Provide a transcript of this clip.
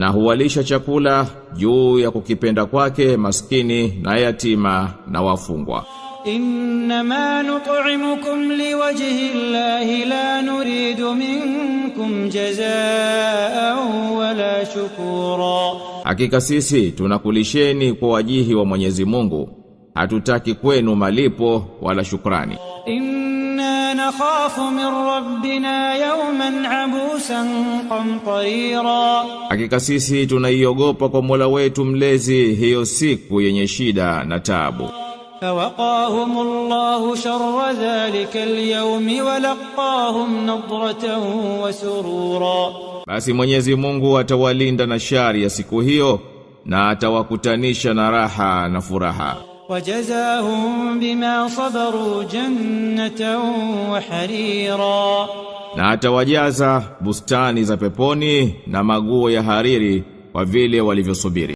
na huwalisha chakula juu ya kukipenda kwake maskini na yatima na wafungwa. إنما نطعمكم لوجه الله لا نريد منكم جزاء ولا شكورا. Hakika sisi tunakulisheni kwa wajihi wa Mwenyezi Mungu, hatutaki kwenu malipo wala shukrani. Inna nakhafu min rabbina yawman abusan qamtarira. Hakika sisi tunaiogopa kwa Mola wetu mlezi hiyo siku yenye shida na taabu. فوقاهم الله شر ذلك اليوم ولقاهم نضرة وسرورا. Basi Mwenyezi Mungu atawalinda na shari ya siku hiyo na atawakutanisha na raha na furaha. وجزاهم بما صبروا جنة وحريرا. Na atawajaza bustani za peponi na maguo ya hariri kwa vile walivyosubiri.